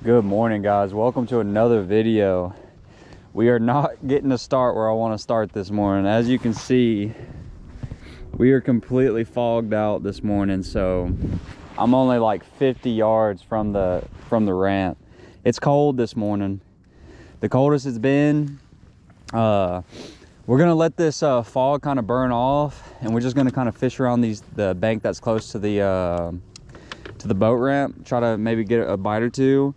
Good morning, guys. Welcome to another video. We are not getting to start where I want to start this morning. As you can see, we are completely fogged out this morning, so I'm only like 50 yards from the ramp. It's cold this morning, the coldest it's been. We're gonna let this fog kind of burn off, and we're just gonna kind of fish around the bank that's close to the boat ramp, try to maybe get a bite or two.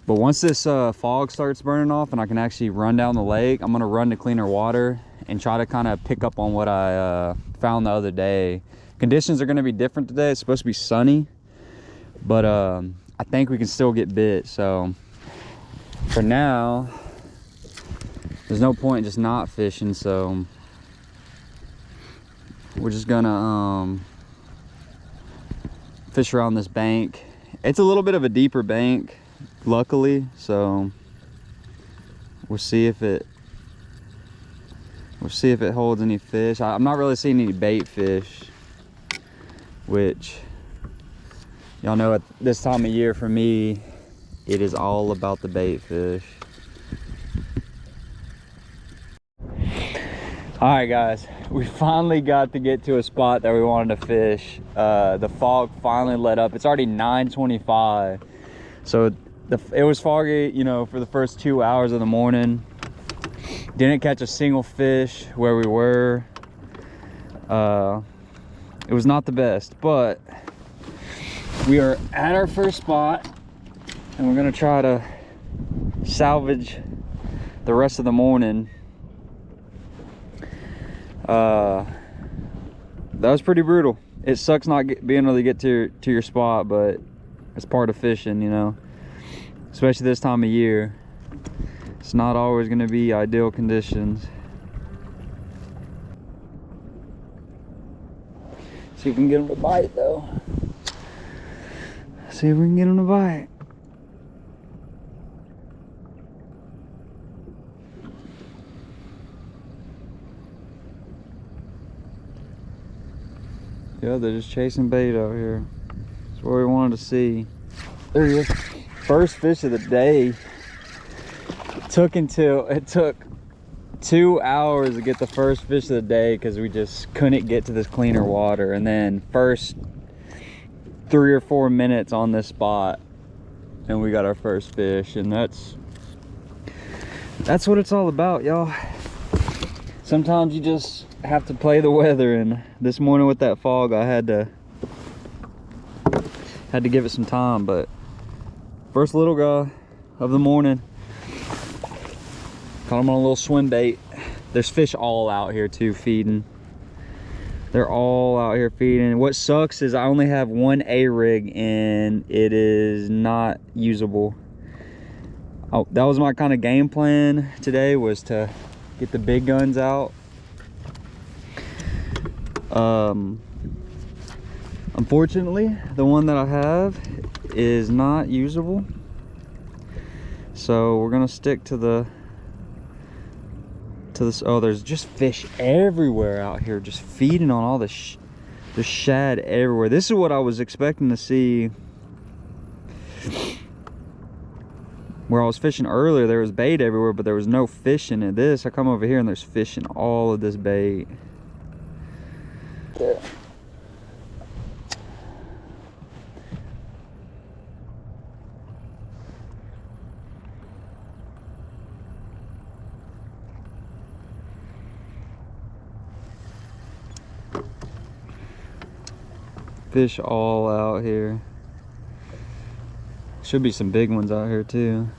But once this fog starts burning off and I can actually run down the lake, I'm gonna run to cleaner water and try to kind of pick up on what I found the other day. Conditions are gonna be different today. It's supposed to be sunny, but I think we can still get bit. So for now, there's no point in just not fishing. So we're just gonna fish around this bank. It's a little bit of a deeper bank, luckily, so we'll see if it holds any fish. I'm not really seeing any bait fish, which y'all know at this time of year for me, it is all about the bait fish. All right, guys, we finally got to get to a spot that we wanted to fish. The fog finally let up. It's already 9:25, so it was foggy, you know, for the first 2 hours of the morning. Didn't catch a single fish where we were. It was not the best, but we are at our first spot, and we're gonna try to salvage the rest of the morning. That was pretty brutal. It sucks not being able to get to your spot, but it's part of fishing, you know, especially this time of year. It's not always going to be ideal conditions. See if we can get them to bite, though. See if we can get them to bite. Yeah, they're just chasing bait out here. That's what we wanted to see. There he is. First fish of the day. It took 2 hours to get the first fish of the day because we just couldn't get to this cleaner water. And then first 3 or 4 minutes on this spot, and we got our first fish. And that's what it's all about, y'all. Sometimes you just have to play the weather, and this morning with that fog, I had to give it some time. But first little guy of the morning, caught him on a little swim bait. There's fish all out here too, feeding. They're all out here feeding. What sucks is I only have one A-rig and it is not usable. Oh, that was my kind of game plan today, was to get the big guns out. Unfortunately, the one that I have is not usable, so we're gonna stick to this. Oh, there's just fish everywhere out here, just feeding on all the shad everywhere. This is what I was expecting to see where I was fishing earlier. There was bait everywhere, but there was no fish in it. I come over here and there's fish in all of this bait. Yeah. Fish all out here. Should be some big ones out here too.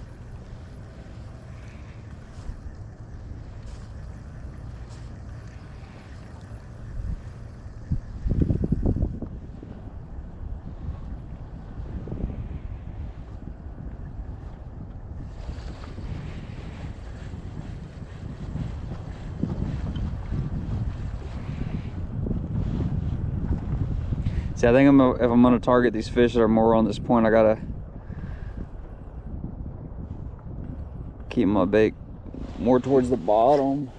See, I think if I'm gonna target these fish that are more on this point, I gotta keep my bait more towards the bottom.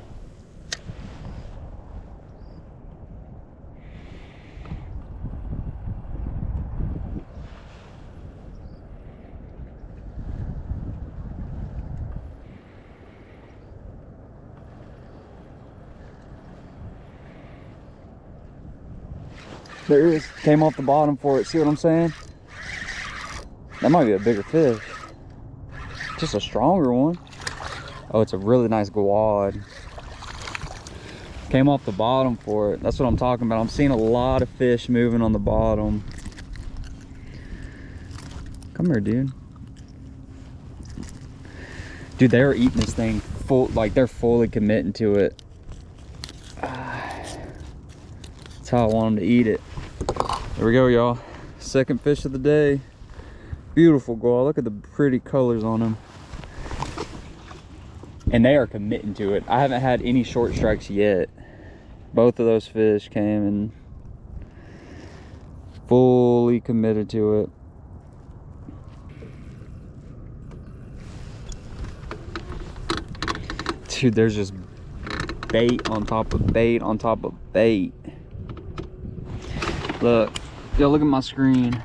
There is. Came off the bottom for it. See what I'm saying? That might be a bigger fish. Just a stronger one. Oh, it's a really nice guad. Came off the bottom for it. That's what I'm talking about. I'm seeing a lot of fish moving on the bottom. Come here, dude. Dude, they're eating this thing full, like they're fully committing to it. That's how I want them to eat it. There we go, y'all. Second fish of the day. Beautiful guad. Look at the pretty colors on them. And they are committing to it. I haven't had any short strikes yet. Both of those fish came and fully committed to it. Dude, there's just bait on top of bait on top of bait. Look, yo, look at my screen.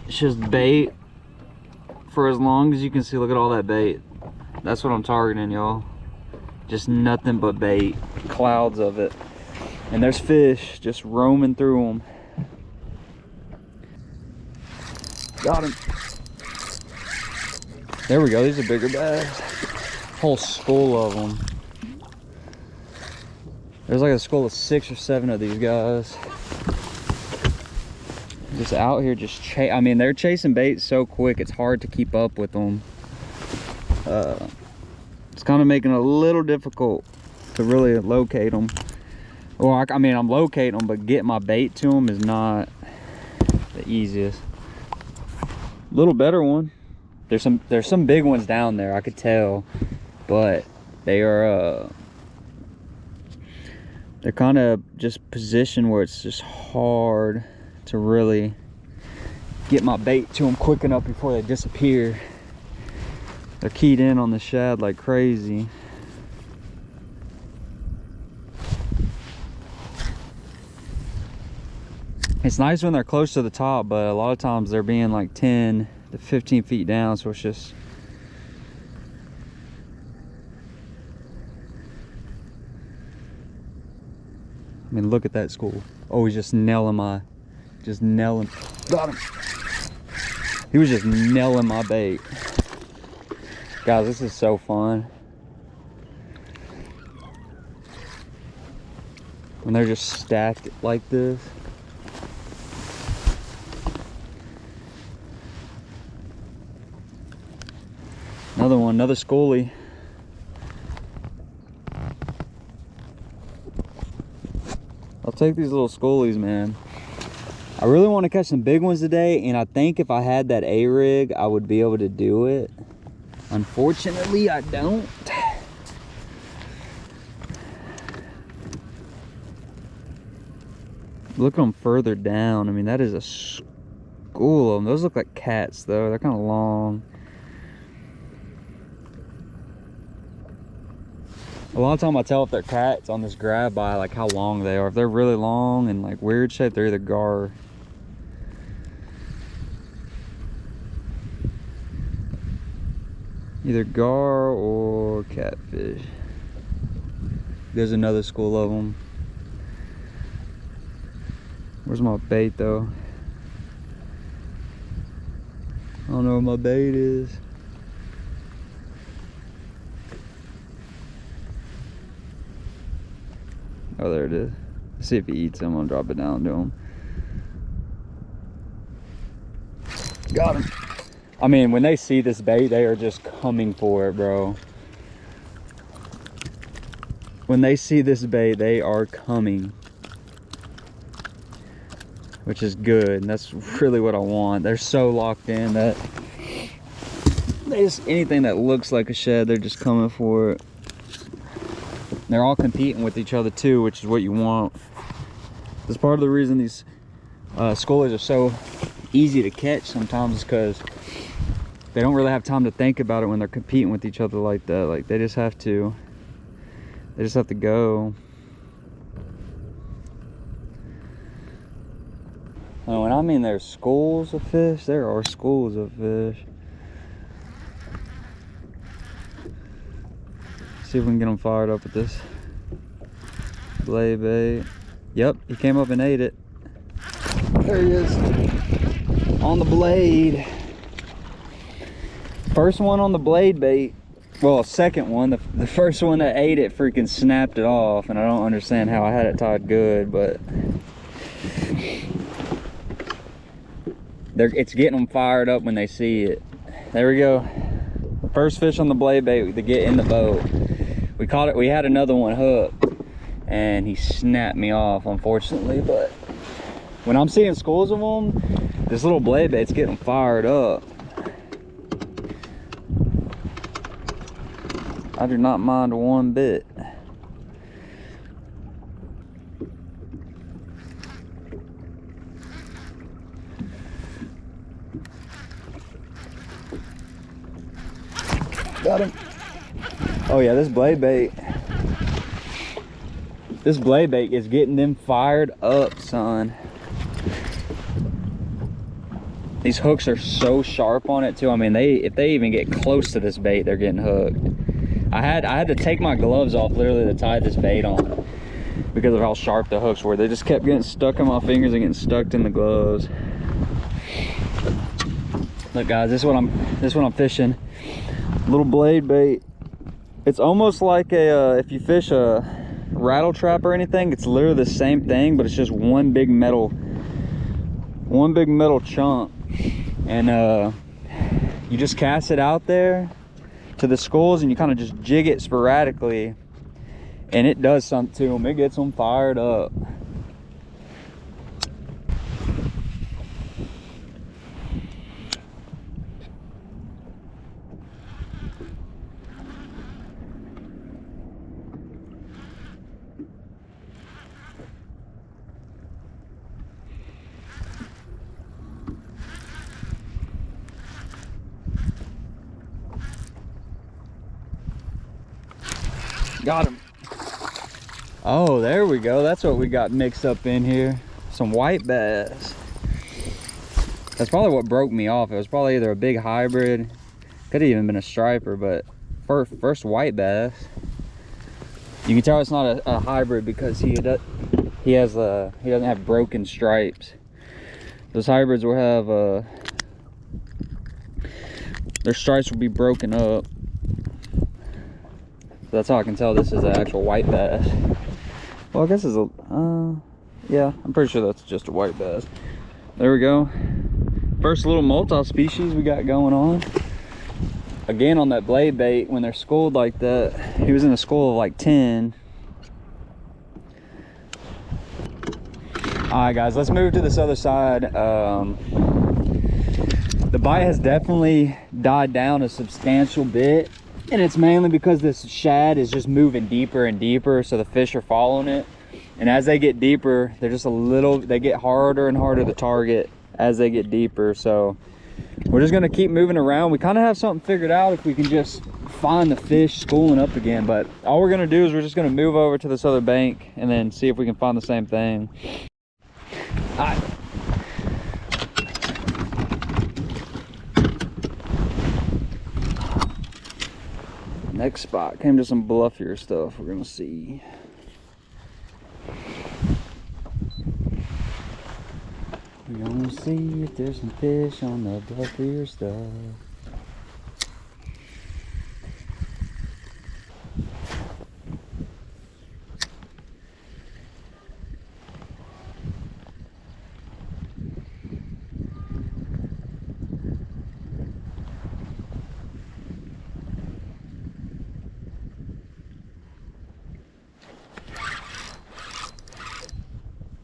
It's just bait for as long as you can see. Look at all that bait. That's what I'm targeting, y'all. Just nothing but bait, clouds of it. And there's fish just roaming through them. Got him. There we go, these are bigger bass. Whole school of them. There's like a school of 6 or 7 of these guys. Just out here just I mean, they're chasing bait so quick, it's hard to keep up with them. It's kind of making it a little difficult to really locate them. Well, I mean, I'm locating them, but getting my bait to them is not the easiest. Little better one. There's some big ones down there, I could tell, but they are they're kind of just positioned where it's just hard to really get my bait to them quick enough before they disappear. They're keyed in on the shad like crazy. It's nice when they're close to the top, but a lot of times they're being like 10 to 15 feet down, so it's just I mean, look at that school. Oh, he's just nailing my, got him. He was just nailing my bait. Guys, this is so fun. When they're just stacked like this. Another one, another schoolie. I'll take these little schoolies, man. I really want to catch some big ones today, and I think if I had that A-rig, I would be able to do it. Unfortunately, I don't. Look at them further down. I mean, that is a school of them. Those look like cats, though. They're kind of long. A lot of time I tell if they're cats on this grab by like how long they are. If they're really long and like weird shape, they're either gar. Either gar or catfish. There's another school of them. Where's my bait though? I don't know where my bait is. Oh, there it is. Let's see if he eats them. I'm gonna drop it down to him. Got him. I mean, when they see this bait, they are just coming for it, bro. When they see this bait, they are coming. Which is good, and that's really what I want. They're so locked in that they just, anything that looks like a shed, they're just coming for it. They're all competing with each other too, which is what you want. That's part of the reason these schoolies are so easy to catch sometimes, is because they don't really have time to think about it when they're competing with each other like that. Like they just have to go. And when I mean there's schools of fish, there are schools of fish. See if we can get them fired up with this blade bait. Yep, he came up and ate it. There he is. On the blade. First one on the blade bait. Well, second one. The first one that ate it freaking snapped it off, and I don't understand how. I had it tied good, but it's getting them fired up when they see it. There we go. First fish on the blade bait to get in the boat. We caught it. We had another one hooked, and he snapped me off, unfortunately. But when I'm seeing schools of them, this little blade bait's getting them fired up. I do not mind one bit. Got him. Oh yeah, this blade bait is getting them fired up, son. These hooks are so sharp on it too. I mean, if they even get close to this bait, they're getting hooked. I had to take my gloves off literally to tie this bait on because of how sharp the hooks were. They just kept getting stuck in my fingers and getting stuck in the gloves. Look guys, this is what I'm fishing. Little blade bait. It's almost like a if you fish a rattle trap or anything, it's literally the same thing, but it's just one big metal chunk. And you just cast it out there to the schools and you kind of just jig it sporadically, and it does something to them. It gets them fired up. Got him. Oh, there we go. That's what we got mixed up in here. Some white bass. That's probably what broke me off. It was probably either a big hybrid, could have even been a striper, but first white bass. You can tell it's not a hybrid because he doesn't have broken stripes. Those hybrids will have their stripes will be broken up. That's how I can tell this is an actual white bass. Well, I guess it's yeah, I'm pretty sure that's just a white bass. There we go. First little multi-species we got going on. Again, on that blade bait, when they're schooled like that, he was in a school of like 10. All right, guys, let's move to this other side. The bite has definitely died down a substantial bit. And it's mainly because this shad is just moving deeper and deeper, so the fish are following it. And as they get deeper, they're just they get harder and harder to target as they get deeper. So we're just gonna keep moving around. We kind of have something figured out if we can just find the fish schooling up again. But all we're gonna do is we're just gonna move over to this other bank and then see if we can find the same thing. All right. Next spot, came to some bluffier stuff. We're gonna see. We're gonna see if there's some fish on the bluffier stuff.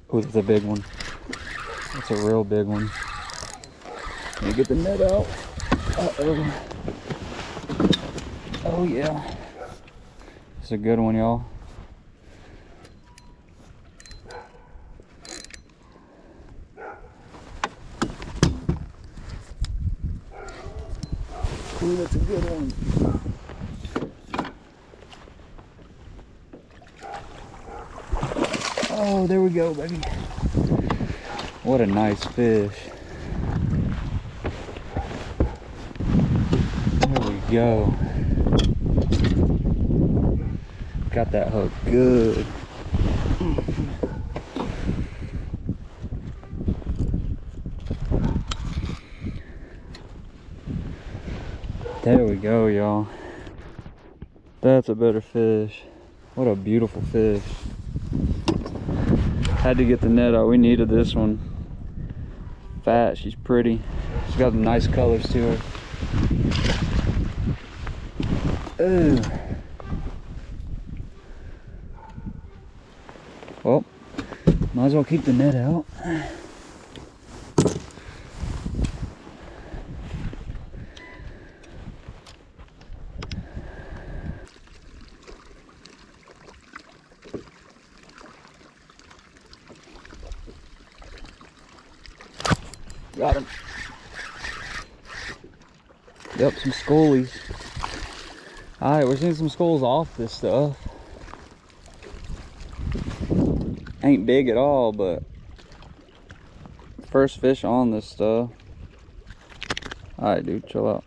Oh, that's a big one. That's a real big one. Let me get the net out. Uh-oh. Oh, yeah. It's a good one, y'all. Ooh, that's a good one. Oh, there we go, baby. What a nice fish. There we go. Got that hook good. There we go, y'all. That's a better fish. What a beautiful fish. Had to get the net out. We needed this one. Fat, she's pretty. She's got some nice colors to her. Ooh. Well, might as well keep the net out. Got him. Yep, some schoolies. Alright, we're seeing some schools off this stuff. Ain't big at all, but first fish on this stuff. Alright, dude, chill out.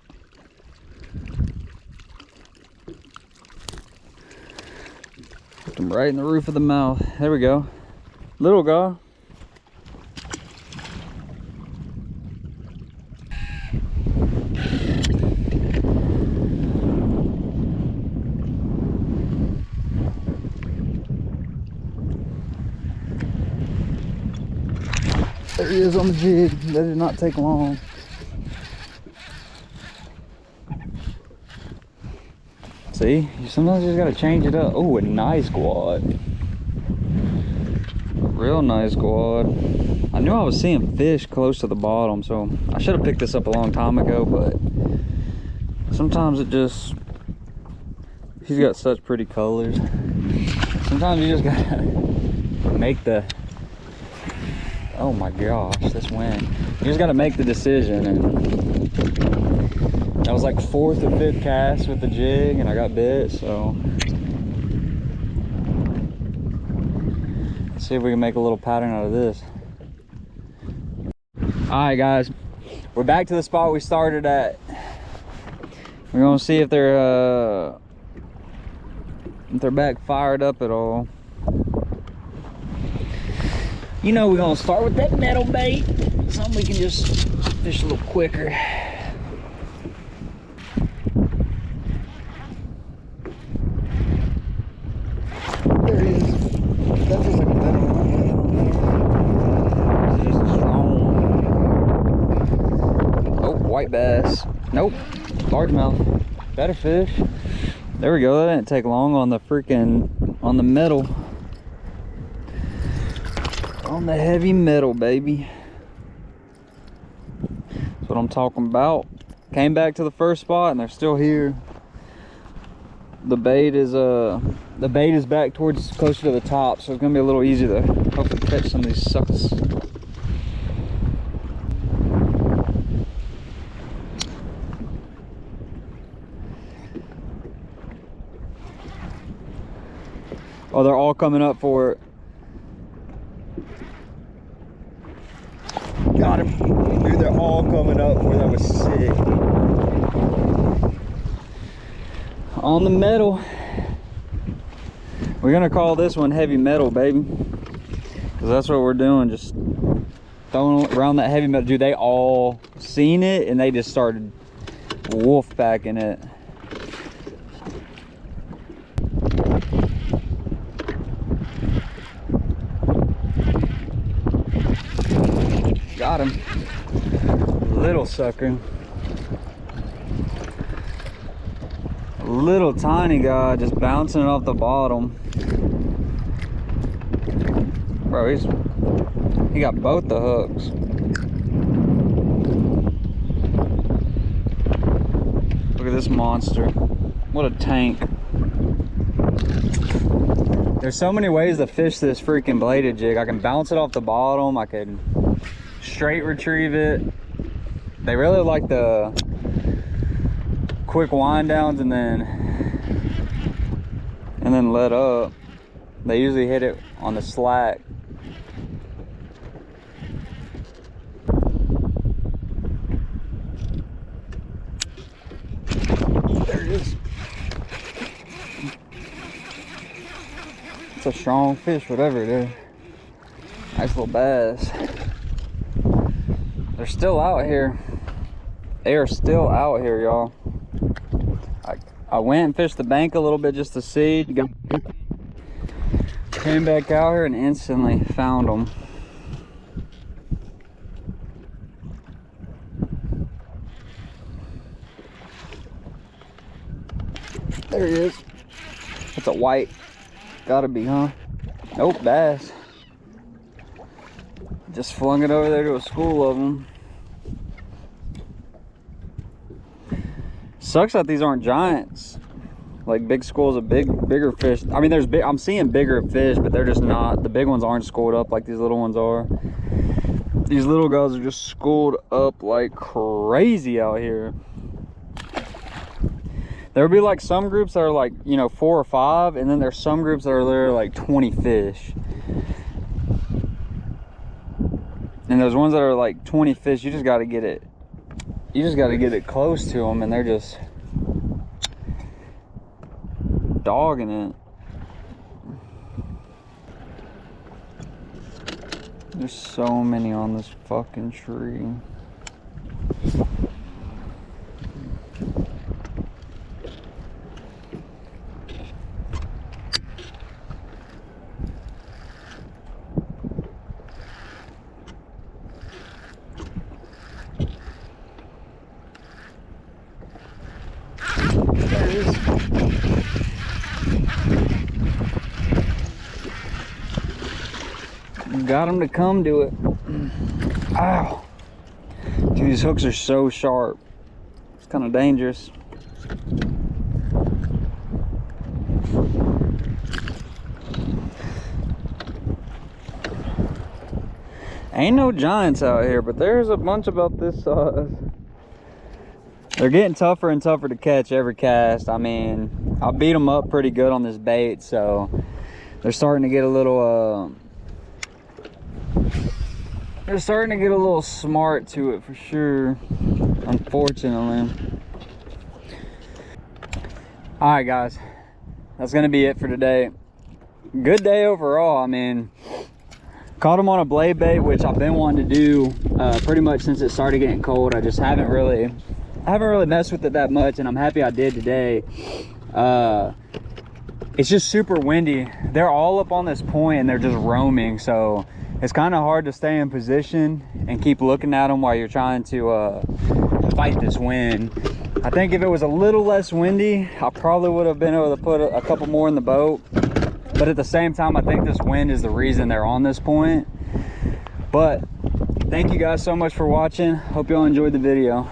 Put them right in the roof of the mouth. There we go. Little guy. There he is on the jig. That did not take long. See, sometimes you just gotta change it up. Oh, a nice quad. Real nice quad. I knew I was seeing fish close to the bottom, so I should have picked this up a long time ago, but sometimes it just, he's got such pretty colors. Sometimes you just gotta make the, oh my gosh, this wind. You just gotta make the decision, and that was like 4th or 5th cast with the jig, and I got bit, so. Let's see if we can make a little pattern out of this. All right, guys, we're back to the spot we started at. We're gonna see if they're back fired up at all. You know, we're gonna start with that metal bait. Something we can just fish a little quicker. There it is. That feels like a metal one. It's just strong. Oh, white bass. Nope, largemouth. Better fish. There we go. That didn't take long on the on the metal. On the heavy metal, baby. That's what I'm talking about. Came back to the first spot and they're still here. The bait is back towards closer to the top, so it's gonna be a little easier to hopefully catch some of these suckers. Oh, they're all coming up for it. Got him. Dude, they're all coming up for it. That was sick. On the metal. We're gonna call this one heavy metal, baby. Cause that's what we're doing, just throwing around that heavy metal. Dude, they all seen it and they just started wolf packing it. Got him. Little sucker. Little tiny guy just bouncing off the bottom. Bro, he got both the hooks. Look at this monster. What a tank. There's so many ways to fish this freaking bladed jig. I can bounce it off the bottom. I can straight retrieve it. They really like the quick wind downs and then let up. They usually hit it on the slack. There it is. It's a strong fish, whatever it is. Nice little bass. They're still out here. They are still out here, y'all. I went and fished the bank a little bit just to see. Came back out here and instantly found them. There he is. That's a white. Gotta be, huh? Nope, bass. Just flung it over there to a school of them. Sucks that these aren't giants. Like big schools of bigger fish. I mean, I'm seeing bigger fish, but they're just not. The big ones aren't schooled up like these little ones are. These little guys are just schooled up like crazy out here. There would be like some groups that are like, you know, 4 or 5, and then there's some groups that are literally like 20 fish. And those ones that are like 20 fish, you just got to get it. You just got to get it close to them, and they're just dogging it. There's so many on this fucking tree. There it is. Got him to come to it. Ow. Dude, these hooks are so sharp. It's kind of dangerous. Ain't no giants out here, but there's a bunch about this size. They're getting tougher and tougher to catch every cast. I mean, I beat them up pretty good on this bait, so they're starting to get a little they're starting to get a little smart to it for sure, unfortunately. All right, guys, that's gonna be it for today. Good day overall. I mean, caught them on a blade bait, which I've been wanting to do pretty much since it started getting cold. I just haven't really messed with it that much, and I'm happy I did today. It's just super windy. They're all up on this point and they're just roaming, so it's kind of hard to stay in position and keep looking at them while you're trying to fight this wind. I think if it was a little less windy, I probably would have been able to put a couple more in the boat, but at the same time, I think this wind is the reason they're on this point. But thank you guys so much for watching. Hope y'all enjoyed the video.